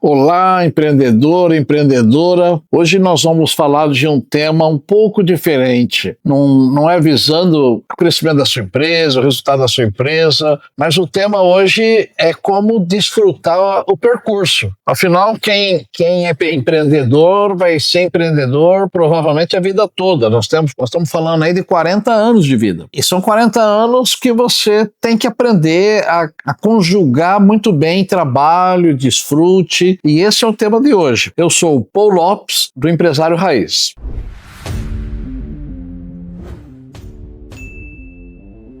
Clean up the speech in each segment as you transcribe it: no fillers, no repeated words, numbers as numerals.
Olá, empreendedor, empreendedora. Hoje nós vamos falar de um tema um pouco diferente. Não é visando o crescimento da sua empresa, o resultado da sua empresa, mas o tema hoje é como desfrutar o percurso. Afinal, quem é empreendedor vai ser empreendedor provavelmente a vida toda. Nós estamos falando aí de 40 anos de vida. E são 40 anos que você tem que aprender a conjugar muito bem trabalho, desfrute. E esse é o tema de hoje. Eu sou o Paul Lopes, do Empresário Raiz.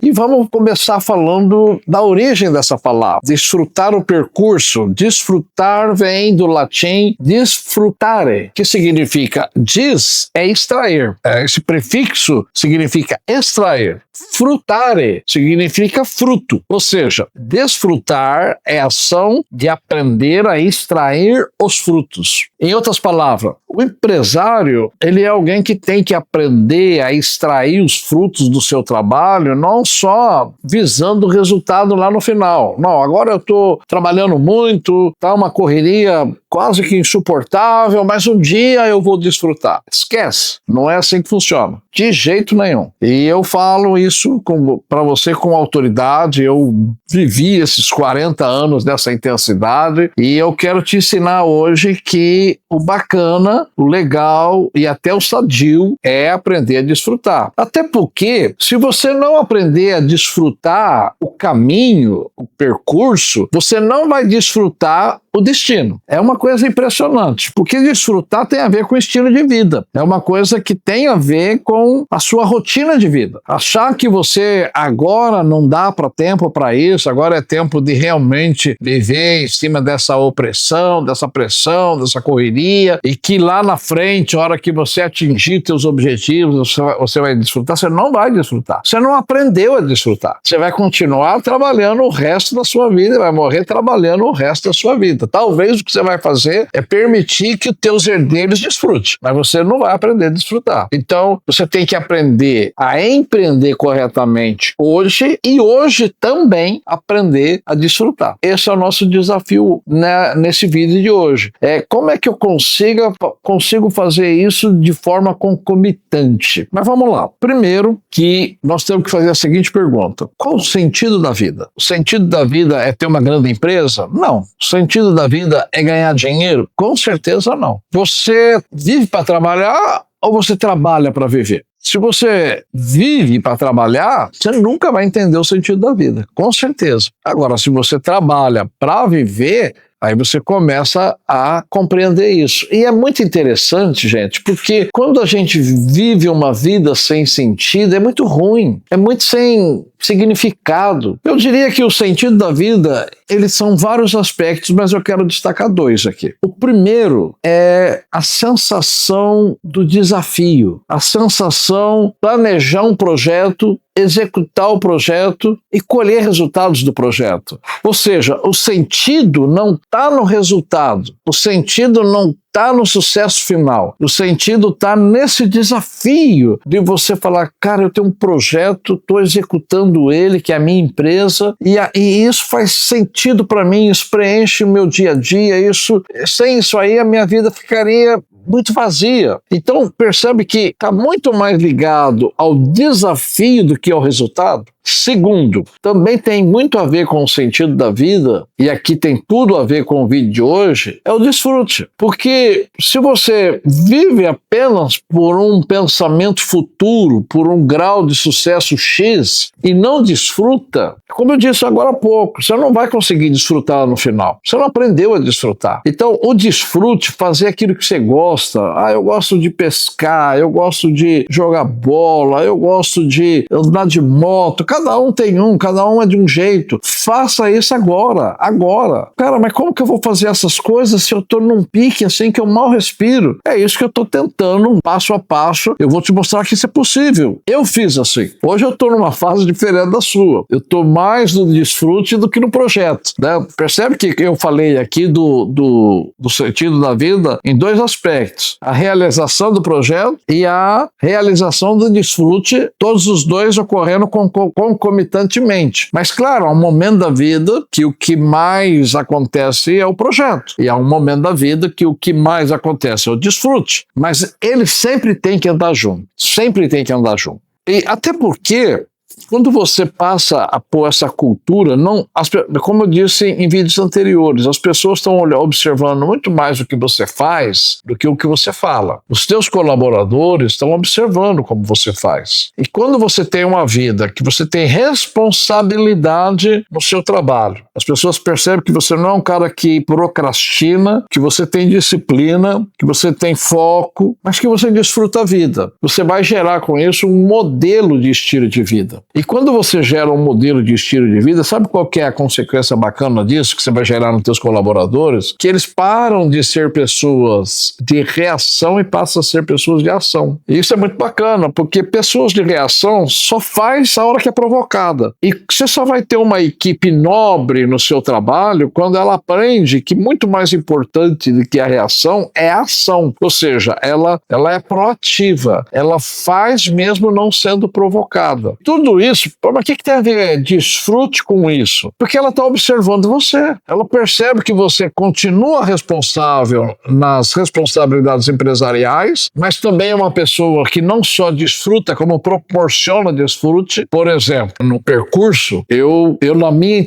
E vamos começar falando da origem dessa palavra, desfrutar o percurso. Desfrutar vem do latim disfrutare, que significa dis é extrair. Esse prefixo significa extrair. Frutare significa fruto, ou seja, desfrutar é a ação de aprender a extrair os frutos. Em outras palavras, o empresário, ele é alguém que tem que aprender a extrair os frutos do seu trabalho, não só visando o resultado lá no final. Não, agora eu estou trabalhando muito, tá uma correria quase que insuportável, mas um dia eu vou desfrutar. Esquece, não é assim que funciona, de jeito nenhum. E eu falo isso para você com autoridade, eu vivi esses 40 anos dessa intensidade e eu quero te ensinar hoje que o bacana, o legal e até o sadio é aprender a desfrutar. Até porque, se você não aprender a desfrutar o caminho, o percurso, você não vai desfrutar o destino. É uma coisa impressionante, porque desfrutar tem a ver com estilo de vida. É uma coisa que tem a ver com a sua rotina de vida. Achar que você agora não dá para tempo para isso, agora é tempo de realmente viver em cima dessa opressão, dessa pressão, dessa correria, e que lá na frente, a hora que você atingir seus objetivos, você vai desfrutar, você não vai desfrutar. Você não aprendeu a desfrutar. Você vai continuar trabalhando o resto da sua vida, vai morrer trabalhando o resto da sua vida. Talvez o que você vai fazer é permitir que os teus herdeiros desfrutem, mas você não vai aprender a desfrutar. Então, você tem que aprender a empreender corretamente hoje e hoje também aprender a desfrutar. Esse é o nosso desafio nesse vídeo de hoje. Como é que eu consigo fazer isso de forma concomitante? Mas vamos lá. Primeiro que nós temos que fazer a seguinte pergunta: qual o sentido da vida? O sentido da vida é ter uma grande empresa? Não. O sentido da vida é ganhar dinheiro? Com certeza não. Você vive para trabalhar ou você trabalha para viver? Se você vive para trabalhar, você nunca vai entender o sentido da vida, com certeza. Agora, se você trabalha para viver, aí você começa a compreender isso. E é muito interessante, gente, porque quando a gente vive uma vida sem sentido, é muito ruim, é muito sem significado. Eu diria que o sentido da vida, eles são vários aspectos, mas eu quero destacar dois aqui. O primeiro é a sensação do desafio, a sensação de planejar um projeto, executar o projeto e colher resultados do projeto. Ou seja, o sentido não está no resultado, o sentido não está no sucesso final, o sentido está nesse desafio de você falar, cara, eu tenho um projeto, estou executando ele, que é a minha empresa, e isso faz sentido para mim, isso preenche o meu dia a dia, sem isso aí a minha vida ficaria muito vazia. Então percebe que está muito mais ligado ao desafio do que ao resultado. Segundo, também tem muito a ver com o sentido da vida, e aqui tem tudo a ver com o vídeo de hoje, é o desfrute. Porque se você vive apenas por um pensamento futuro, por um grau de sucesso X, e não desfruta, como eu disse agora há pouco, você não vai conseguir desfrutar no final. Você não aprendeu a desfrutar. Então, o desfrute, fazer aquilo que você gosta. Eu gosto de pescar, eu gosto de jogar bola, eu gosto de andar de moto. Cada um tem cada um é de um jeito. Faça isso agora. Cara, mas como que eu vou fazer essas coisas se eu tô num pique assim que eu mal respiro? É isso que eu tô tentando, passo a passo. Eu vou te mostrar que isso é possível. Eu fiz assim. Hoje eu tô numa fase diferente da sua. Eu tô mais no desfrute do que no projeto, né? Percebe que eu falei aqui do sentido da vida em dois aspectos. A realização do projeto e a realização do desfrute, todos os dois ocorrendo concomitantemente. Mas, claro, há um momento da vida que o que mais acontece é o projeto. E há um momento da vida que o que mais acontece é o desfrute. Mas ele sempre tem que andar junto. Sempre tem que andar junto. E até porque, quando você passa a pôr essa cultura, como eu disse em vídeos anteriores, as pessoas estão observando muito mais o que você faz do que o que você fala. Os teus colaboradores estão observando como você faz. E quando você tem uma vida que você tem responsabilidade no seu trabalho, as pessoas percebem que você não é um cara que procrastina, que você tem disciplina, que você tem foco, mas que você desfruta a vida. Você vai gerar com isso um modelo de estilo de vida. E quando você gera um modelo de estilo de vida, sabe qual que é a consequência bacana disso que você vai gerar nos teus colaboradores? Que eles param de ser pessoas de reação e passam a ser pessoas de ação. E isso é muito bacana, porque pessoas de reação só faz a hora que é provocada. E você só vai ter uma equipe nobre no seu trabalho quando ela aprende que muito mais importante do que a reação é a ação. Ou seja, ela é proativa, ela faz mesmo não sendo provocada. Tudo isso, mas o que tem a ver desfrute com isso? Porque ela está observando você. Ela percebe que você continua responsável nas responsabilidades empresariais, mas também é uma pessoa que não só desfruta, como proporciona desfrute. Por exemplo, no percurso, eu na minha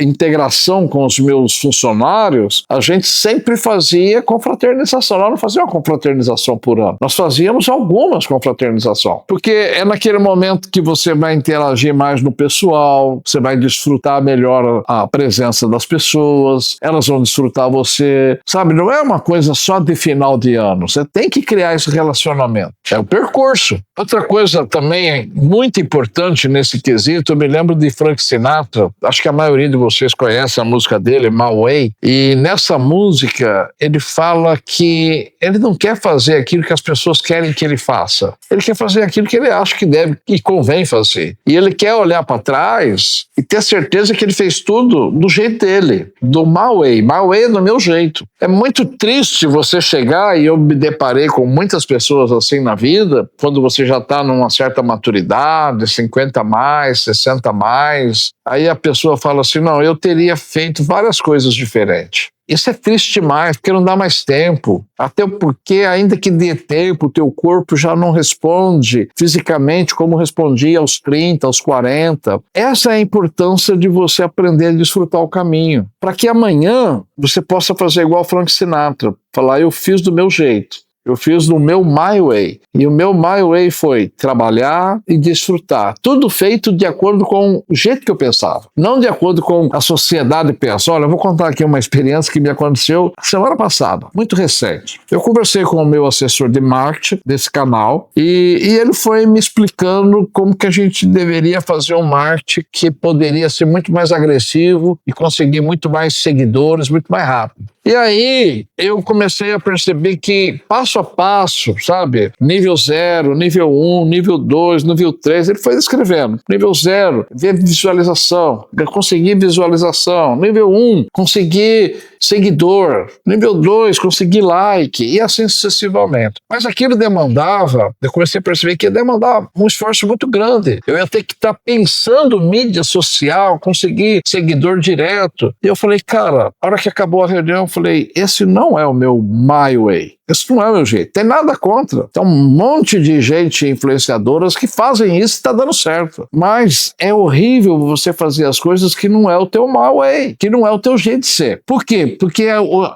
integração com os meus funcionários, a gente sempre fazia confraternização. Nós não fazíamos uma confraternização por ano. Nós fazíamos algumas confraternizações. Porque é naquele momento que você vai interagir mais no pessoal, você vai desfrutar melhor a presença das pessoas, elas vão desfrutar você, sabe? Não é uma coisa só de final de ano, você tem que criar esse relacionamento. É o percurso. Outra coisa também muito importante nesse quesito, eu me lembro de Frank Sinatra, acho que a maioria de vocês conhece a música dele, My Way, e nessa música ele fala que ele não quer fazer aquilo que as pessoas querem que ele faça, ele quer fazer aquilo que ele acha que deve e convém fazer. E ele quer olhar para trás e ter certeza que ele fez tudo do jeito dele, do my way é do meu jeito. É muito triste você chegar, e eu me deparei com muitas pessoas assim na vida, quando você já está numa certa maturidade, 50 mais, 60 mais, aí a pessoa fala assim, não, eu teria feito várias coisas diferentes. Isso é triste demais, porque não dá mais tempo. Até porque, ainda que dê tempo, o teu corpo já não responde fisicamente como respondia aos 30, aos 40. Essa é a importância de você aprender a desfrutar o caminho. Para que amanhã você possa fazer igual Frank Sinatra. Falar, eu fiz do meu jeito. Eu fiz no meu my way. E o meu my way foi trabalhar e desfrutar. Tudo feito de acordo com o jeito que eu pensava. Não de acordo com a sociedade pensa. Olha, eu vou contar aqui uma experiência que me aconteceu semana passada, muito recente. Eu conversei com o meu assessor de marketing desse canal e ele foi me explicando como que a gente deveria fazer um marketing que poderia ser muito mais agressivo e conseguir muito mais seguidores, muito mais rápido. E aí eu comecei a perceber que passo a passo, sabe? Nível 0, nível 1, nível 2, nível 3, ele foi descrevendo. Nível 0, ver visualização, conseguir visualização. Nível 1, conseguir seguidor. Nível 2, conseguir like, e assim sucessivamente. Mas aquilo demandava, eu comecei a perceber que ia demandar um esforço muito grande. Eu ia ter que estar pensando mídia social, conseguir seguidor direto. E eu falei, cara, a hora que acabou a reunião, eu falei, esse não é o meu my way. Esse não é o meu jeito. Tem nada contra. Tem um monte de gente influenciadoras que fazem isso e está dando certo. Mas é horrível você fazer as coisas que não é o teu my way, que não é o teu jeito de ser. Por quê? Porque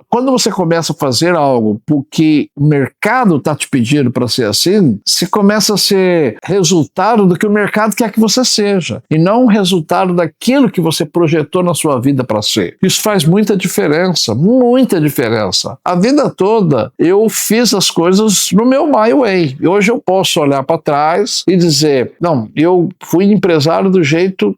quando você começa a fazer algo porque o mercado está te pedindo para ser assim, você começa a ser resultado do que o mercado quer que você seja, e não resultado daquilo que você projetou na sua vida para ser. Isso faz muita diferença, muita diferença. A vida toda eu fiz as coisas no meu my way. E hoje eu posso olhar para trás e dizer, não, eu fui empresário do jeito...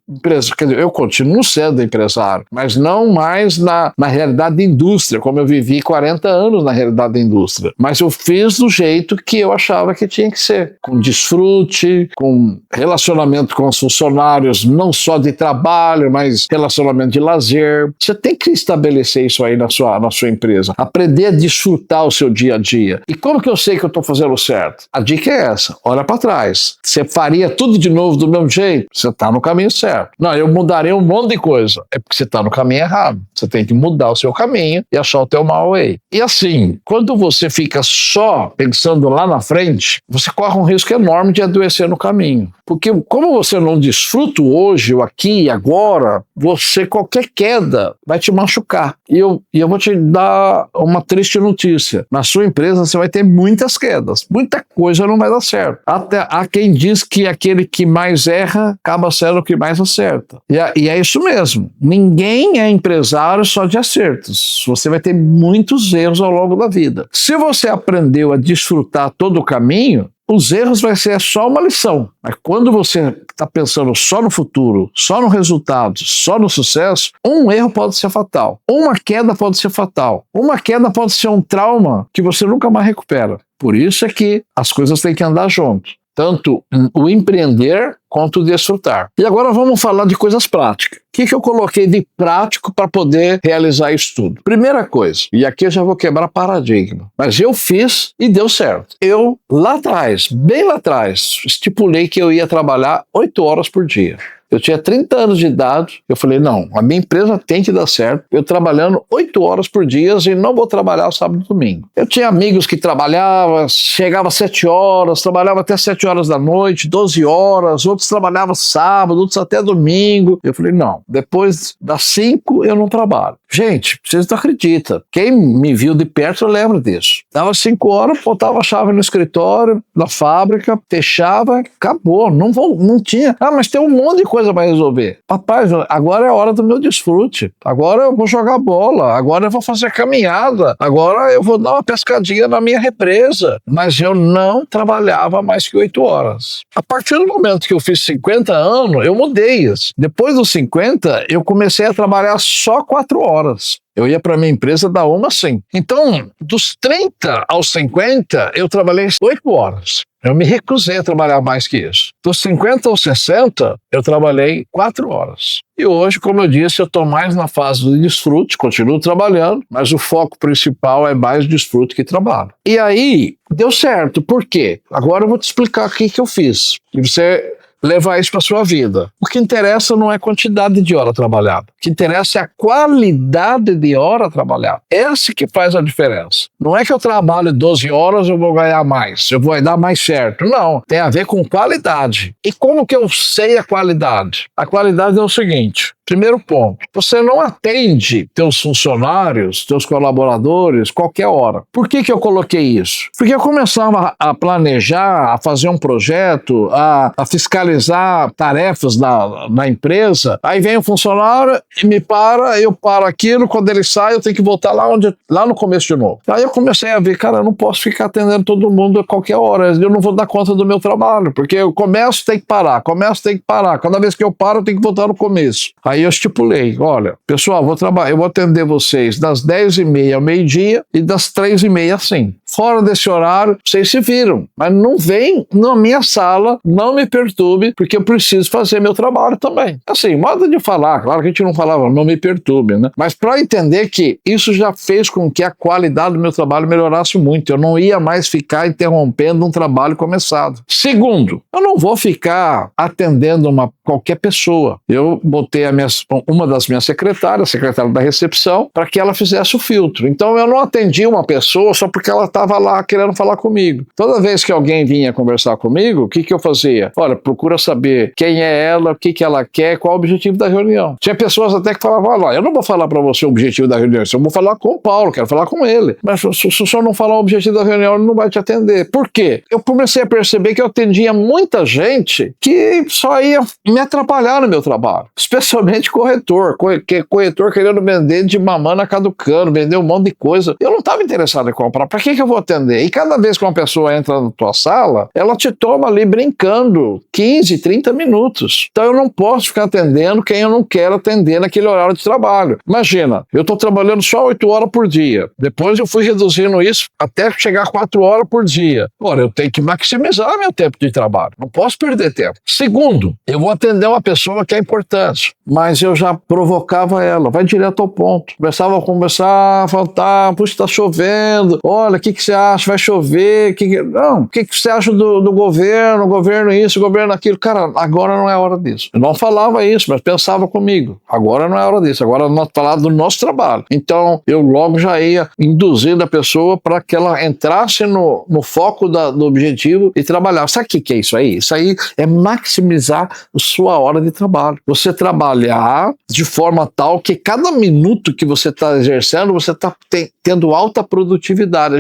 Quer dizer, eu continuo sendo empresário, mas não mais na realidade da indústria, como eu vivi 40 anos na realidade da indústria. Mas eu fiz do jeito que eu achava que tinha que ser. Com desfrute, com relacionamento com os funcionários, não só de trabalho, mas relacionamento de lazer. Você tem que estabelecer isso aí na sua empresa. Aprender a desfrutar o seu dia dia a dia. E como que eu sei que eu estou fazendo certo? A dica é essa, olha para trás. Você faria tudo de novo do mesmo jeito? Você está no caminho certo. Não, eu mudaria um monte de coisa. É porque você está no caminho errado. Você tem que mudar o seu caminho e achar o teu my way. E assim, quando você fica só pensando lá na frente, você corre um risco enorme de adoecer no caminho. Porque como você não desfruta hoje, o aqui e agora, qualquer queda vai te machucar. E eu vou te dar uma triste notícia. Na sua empresa você vai ter muitas quedas. Muita coisa não vai dar certo. Até há quem diz que aquele que mais erra acaba sendo o que mais acerta. E é isso mesmo. Ninguém é empresário só de acertos. Você vai ter muitos erros ao longo da vida. Se você aprendeu a desfrutar todo o caminho, os erros vai ser só uma lição. Mas quando você está pensando só no futuro, só no resultado, só no sucesso, um erro pode ser fatal. Uma queda pode ser fatal. Uma queda pode ser um trauma que você nunca mais recupera. Por isso é que as coisas têm que andar junto. Tanto o empreender quanto o desfrutar. E agora vamos falar de coisas práticas. O que eu coloquei de prático para poder realizar isso tudo? Primeira coisa, e aqui eu já vou quebrar paradigma, mas eu fiz e deu certo. Eu, lá atrás, bem lá atrás, estipulei que eu ia trabalhar 8 horas por dia. Eu tinha 30 anos de idade, eu falei, não, a minha empresa tem que dar certo, eu trabalhando 8 horas por dia e não vou trabalhar sábado e domingo. Eu tinha amigos que trabalhavam, chegava às 7 horas, trabalhava até 7 horas da noite, 12 horas, outros trabalhavam sábado, outros até domingo. Eu falei, não, depois das 5 eu não trabalho. Gente, vocês não acreditam, quem me viu de perto lembra disso. Dava 5 horas, botava a chave no escritório, na fábrica, fechava, acabou, não tinha. Ah, mas tem um monte de coisa para resolver. Papai, agora é a hora do meu desfrute. Agora eu vou jogar bola. Agora eu vou fazer caminhada. Agora eu vou dar uma pescadinha na minha represa. Mas eu não trabalhava mais que 8 horas. A partir do momento que eu fiz 50 anos, eu mudei isso. Depois dos 50, eu comecei a trabalhar só 4 horas. Eu ia para minha empresa da uma sim. Então, dos 30 aos 50, eu trabalhei 8 horas. Eu me recusei a trabalhar mais que isso. Dos 50 aos 60, eu trabalhei 4 horas. E hoje, como eu disse, eu estou mais na fase do desfrute, continuo trabalhando, mas o foco principal é mais desfrute que trabalho. E aí, deu certo. Por quê? Agora eu vou te explicar o que eu fiz. E você levar isso para sua vida. O que interessa não é a quantidade de hora trabalhada. O que interessa é a qualidade de hora trabalhada. Essa que faz a diferença. Não é que eu trabalho 12 horas eu vou ganhar mais, eu vou dar mais certo. Não, tem a ver com qualidade. E como que eu sei a qualidade? A qualidade é o seguinte. Primeiro ponto, você não atende teus funcionários, teus colaboradores, qualquer hora. Por que eu coloquei isso? Porque eu começava a planejar, a fazer um projeto, a fiscalizar tarefas na empresa, aí vem o funcionário e me para, eu paro aquilo, quando ele sai eu tenho que voltar lá no começo de novo. Aí eu comecei a ver, cara, eu não posso ficar atendendo todo mundo a qualquer hora, eu não vou dar conta do meu trabalho, porque eu começo, tem que parar, cada vez que eu paro eu tenho que voltar no começo. Aí eu estipulei, olha, pessoal, eu vou atender vocês das 10h30 ao meio-dia e das 3h30 assim. Fora desse horário, vocês se viram, mas não vem na minha sala, não me perturbe, porque eu preciso fazer meu trabalho também. Assim, modo de falar, claro que a gente não falava, não me perturbe, né? Mas para entender que isso já fez com que a qualidade do meu trabalho melhorasse muito, eu não ia mais ficar interrompendo um trabalho começado. Segundo, eu não vou ficar atendendo qualquer pessoa. Eu botei uma das minhas secretárias, a secretária da recepção, para que ela fizesse o filtro. Então eu não atendi uma pessoa só porque ela estava lá querendo falar comigo. Toda vez que alguém vinha conversar comigo, o que eu fazia? Olha, procura saber quem é ela, o que ela quer, qual é o objetivo da reunião. Tinha pessoas até que falavam, olha, eu não vou falar para você o objetivo da reunião, eu vou falar com o Paulo, quero falar com ele. Mas se o senhor não falar o objetivo da reunião, ele não vai te atender. Por quê? Eu comecei a perceber que eu atendia muita gente que só ia me atrapalhar no meu trabalho, especialmente corretor querendo vender de mamana caducando, vender um monte de coisa. Eu não estava interessado em comprar. Para que eu vou atender? E cada vez que uma pessoa entra na tua sala, ela te toma ali brincando 15, 30 minutos. Então eu não posso ficar atendendo quem eu não quero atender naquele horário de trabalho. Imagina, eu estou trabalhando só 8 horas por dia. Depois eu fui reduzindo isso até chegar a 4 horas por dia. Ora, eu tenho que maximizar meu tempo de trabalho. Não posso perder tempo. Segundo, eu vou atender uma pessoa que é importante, mas eu já provocava ela, vai direto ao ponto. Começava a conversar, falar, puxa, está chovendo, olha, o que que você acha? Vai chover? Não, o que você acha do governo? O governo isso, o governo aquilo. Cara, agora não é hora disso. Eu não falava isso, mas pensava comigo. Agora não é hora disso. Agora nós falamos do nosso trabalho. Então, eu logo já ia induzindo a pessoa para que ela entrasse no foco do objetivo e trabalhar. Sabe o que é isso aí? Isso aí é maximizar a sua hora de trabalho. Você trabalhar de forma tal que cada minuto que você está exercendo, você está tendo alta produtividade.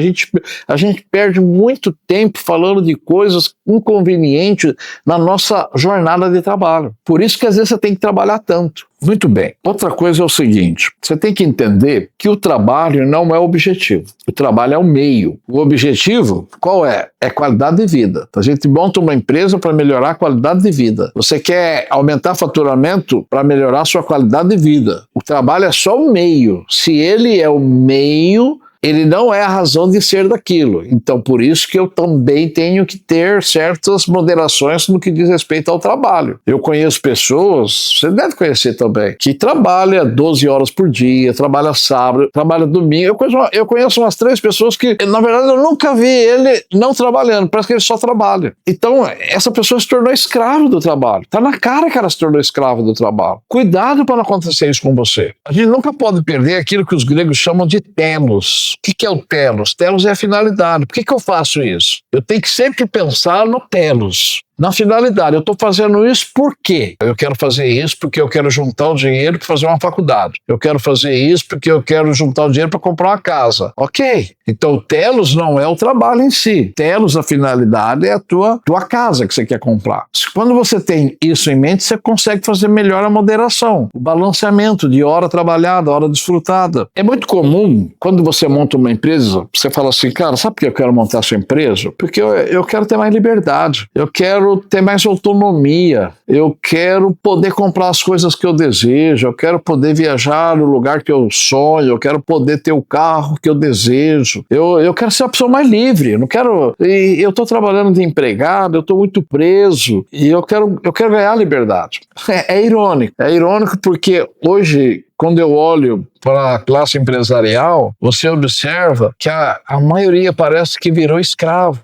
A gente perde muito tempo falando de coisas inconvenientes na nossa jornada de trabalho. Por isso que às vezes você tem que trabalhar tanto. Muito bem. Outra coisa é o seguinte, você tem que entender que o trabalho não é o objetivo. O trabalho é o meio. O objetivo, qual é? É qualidade de vida. A gente monta uma empresa para melhorar a qualidade de vida. Você quer aumentar faturamento para melhorar a sua qualidade de vida. O trabalho é só o meio. Se ele é o meio, ele não é a razão de ser daquilo. Então, por isso que eu também tenho que ter certas moderações no que diz respeito ao trabalho. Eu conheço pessoas, você deve conhecer também, que trabalha 12 horas por dia, trabalha sábado, trabalha domingo. Eu conheço umas 3 pessoas que, na verdade, eu nunca vi ele não trabalhando, parece que ele só trabalha. Então, essa pessoa se tornou escravo do trabalho. Tá na cara que ela se tornou escrava do trabalho. Cuidado para não acontecer isso com você. A gente nunca pode perder aquilo que os gregos chamam de telos. O que é o telos? Telos é a finalidade. Por que eu faço isso? Eu tenho que sempre pensar no telos. Na finalidade, eu estou fazendo isso por quê? Eu quero fazer isso porque eu quero juntar o dinheiro para fazer uma faculdade. Eu quero fazer isso porque eu quero juntar o dinheiro para comprar uma casa. Ok. Então, o telos não é o trabalho em si. Telos, a finalidade, é a tua casa que você quer comprar. Quando você tem isso em mente, você consegue fazer melhor a moderação, o balanceamento de hora trabalhada, hora desfrutada. É muito comum, quando você monta uma empresa, você fala assim, cara, sabe por que eu quero montar essa empresa? Porque eu quero ter mais liberdade. Eu quero ter mais autonomia, eu quero poder comprar as coisas que eu desejo, eu quero poder viajar no lugar que eu sonho, eu quero poder ter o carro que eu desejo, eu quero ser uma pessoa mais livre, eu não quero, eu estou trabalhando de empregado, eu estou muito preso e eu quero ganhar liberdade. É irônico porque hoje, quando eu olho para a classe empresarial, você observa que a maioria parece que virou escravo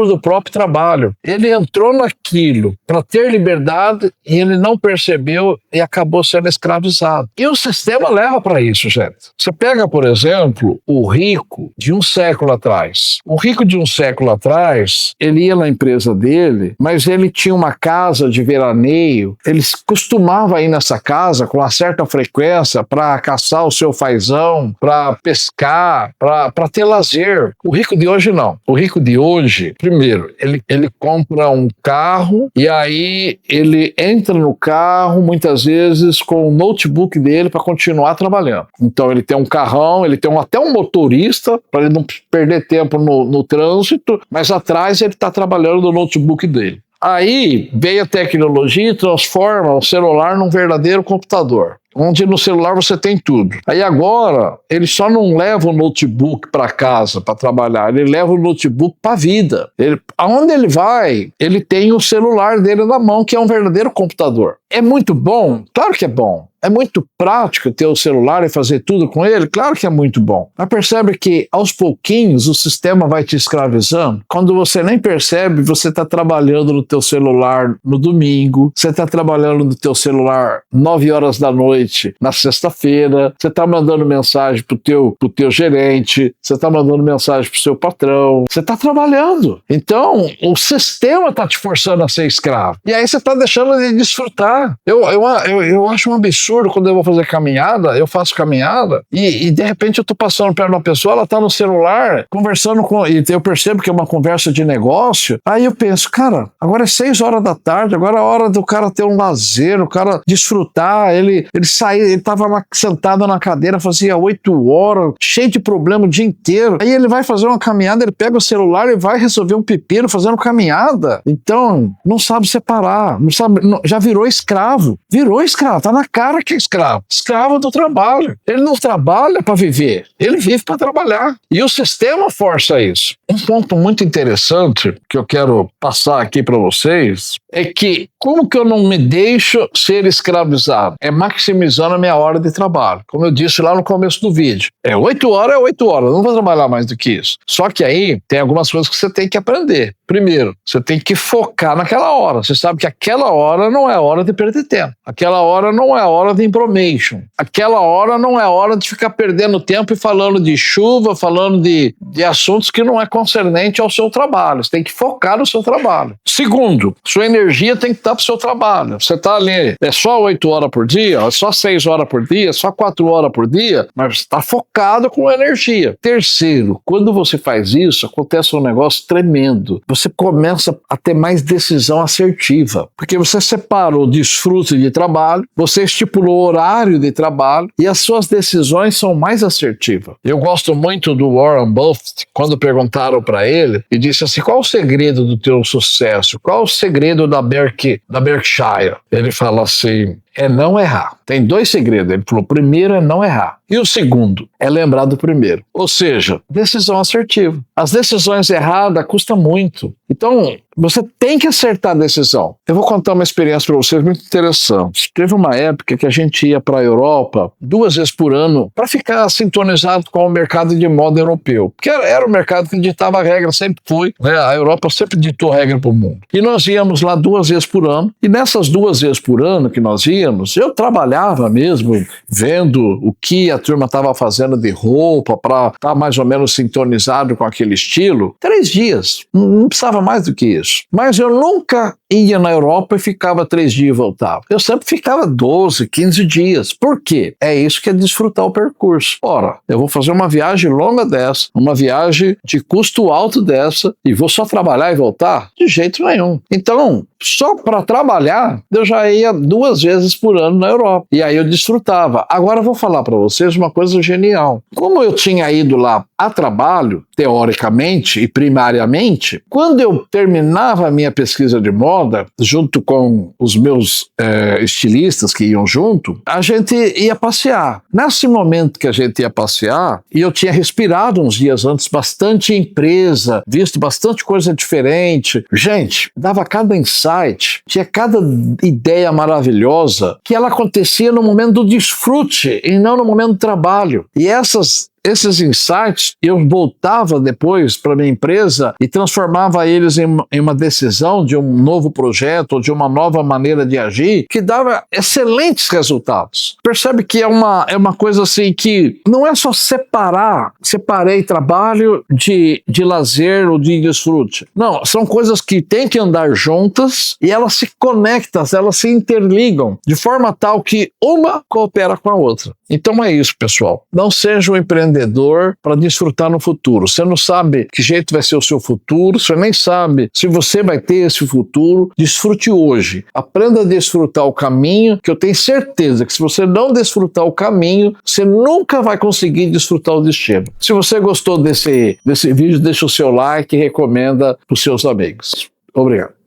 do próprio trabalho. Ele entrou naquilo para ter liberdade e ele não percebeu e acabou sendo escravizado. E o sistema leva para isso, gente. Você pega, por exemplo, o rico de um século atrás. O rico de um século atrás, ele ia na empresa dele, mas ele tinha uma casa de veraneio, ele costumava ir nessa casa com uma certa frequência para caçar o seu fazão, para pescar, para ter lazer. O rico de hoje não. O rico de hoje, primeiro, ele compra um carro e aí ele entra no carro muitas vezes com o notebook dele para continuar trabalhando. Então ele tem um carrão, ele tem até um motorista para ele não perder tempo no trânsito, mas atrás ele está trabalhando no notebook dele. Aí veio a tecnologia e transforma o celular num verdadeiro computador, onde no celular você tem tudo. Aí agora, ele só não leva o notebook para casa para trabalhar, ele leva o notebook para a vida. Aonde ele vai, ele tem o celular dele na mão, que é um verdadeiro computador. É muito bom? Claro que é bom. É muito prático ter o celular e fazer tudo com ele? Claro que é muito bom. Mas percebe que aos pouquinhos o sistema vai te escravizando? Quando você nem percebe, você está trabalhando no teu celular no domingo, você está trabalhando no teu celular 9 horas da noite na sexta-feira, você está mandando mensagem pro teu gerente, você está mandando mensagem pro seu patrão, você está trabalhando. Então, o sistema está te forçando a ser escravo. E aí você está deixando de desfrutar. Eu acho um absurdo quando eu vou fazer caminhada, eu faço caminhada e de repente eu tô passando perto de uma pessoa, ela tá no celular conversando e eu percebo que é uma conversa de negócio, aí eu penso, cara, agora é 6 horas da tarde, agora é a hora do cara ter um lazer, o cara desfrutar, ele sair, ele tava sentado na cadeira, fazia 8 horas, cheio de problema o dia inteiro, aí ele vai fazer uma caminhada, ele pega o celular e vai resolver um pepino fazendo caminhada, então não sabe separar, já virou escravo, tá na cara que é escravo do trabalho. Ele não trabalha para viver, ele vive para trabalhar. E o sistema força isso. Um ponto muito interessante que eu quero passar aqui para vocês é que como que eu não me deixo ser escravizado? É maximizar otimizando a minha hora de trabalho. Como eu disse lá no começo do vídeo, é 8 horas, não vou trabalhar mais do que isso. Só que aí tem algumas coisas que você tem que aprender. Primeiro, você tem que focar naquela hora. Você sabe que aquela hora não é hora de perder tempo. Aquela hora não é hora de information. Aquela hora não é hora de ficar perdendo tempo e falando de chuva, falando de assuntos que não é concernente ao seu trabalho. Você tem que focar no seu trabalho. Segundo, sua energia tem que estar para o seu trabalho. Você está ali, é só 8 horas por dia, é só 6 horas por dia, é só 4 horas por dia, mas você está focado com energia. Terceiro, quando você faz isso, acontece um negócio tremendo. Você começa a ter mais decisão assertiva, porque você separou desfrute de trabalho, você estipulou horário de trabalho e as suas decisões são mais assertivas. Eu gosto muito do Warren Buffett, quando perguntaram para ele, e disse assim, qual o segredo do teu sucesso? Qual o segredo da Berkshire? Ele fala assim, é não errar. Tem 2 segredos. Ele falou, o primeiro é não errar. E o segundo é lembrar do primeiro. Ou seja, decisão assertiva. As decisões erradas custam muito. Então, você tem que acertar a decisão. Eu vou contar uma experiência para vocês muito interessante. Teve uma época que a gente ia para a Europa 2 vezes por ano para ficar sintonizado com o mercado de moda europeu. Porque era o mercado que ditava a regra, sempre foi. Né? A Europa sempre ditou regra para o mundo. E nós íamos lá 2 vezes por ano. E nessas 2 vezes por ano que nós íamos, eu trabalhava mesmo vendo o que a turma estava fazendo de roupa para estar mais ou menos sintonizado com aquele estilo. 3 dias. Não precisava mais do que isso. Mas eu nunca ia na Europa e ficava 3 dias e voltava. Eu sempre ficava 12, 15 dias. Por quê? É isso que é desfrutar o percurso. Ora, eu vou fazer uma viagem longa dessa, uma viagem de custo alto dessa, e vou só trabalhar e voltar? De jeito nenhum. Então, só para trabalhar, eu já ia 2 vezes por ano na Europa. E aí eu desfrutava. Agora eu vou falar para vocês uma coisa genial. Como eu tinha ido lá a trabalho, teoricamente e primariamente, quando eu terminava a minha pesquisa de moda, junto com os meus estilistas que iam junto, a gente ia passear. Nesse momento que a gente ia passear, e eu tinha respirado uns dias antes bastante empresa, visto bastante coisa diferente. Gente, dava cada insight, tinha cada ideia maravilhosa que ela acontecia no momento do desfrute e não no momento do trabalho. E esses insights, eu voltava depois para minha empresa e transformava eles em uma decisão de um novo projeto ou de uma nova maneira de agir que dava excelentes resultados. Percebe que é uma coisa assim que não é só separei trabalho de lazer ou de desfrute. Não, são coisas que têm que andar juntas e elas se conectam, elas se interligam de forma tal que uma coopera com a outra. Então é isso, pessoal. Não seja um empreendedor para desfrutar no futuro. Você não sabe que jeito vai ser o seu futuro, você nem sabe se você vai ter esse futuro. Desfrute hoje. Aprenda a desfrutar o caminho, que eu tenho certeza que se você não desfrutar o caminho, você nunca vai conseguir desfrutar o destino. Se você gostou desse vídeo, deixa o seu like e recomenda para os seus amigos. Obrigado.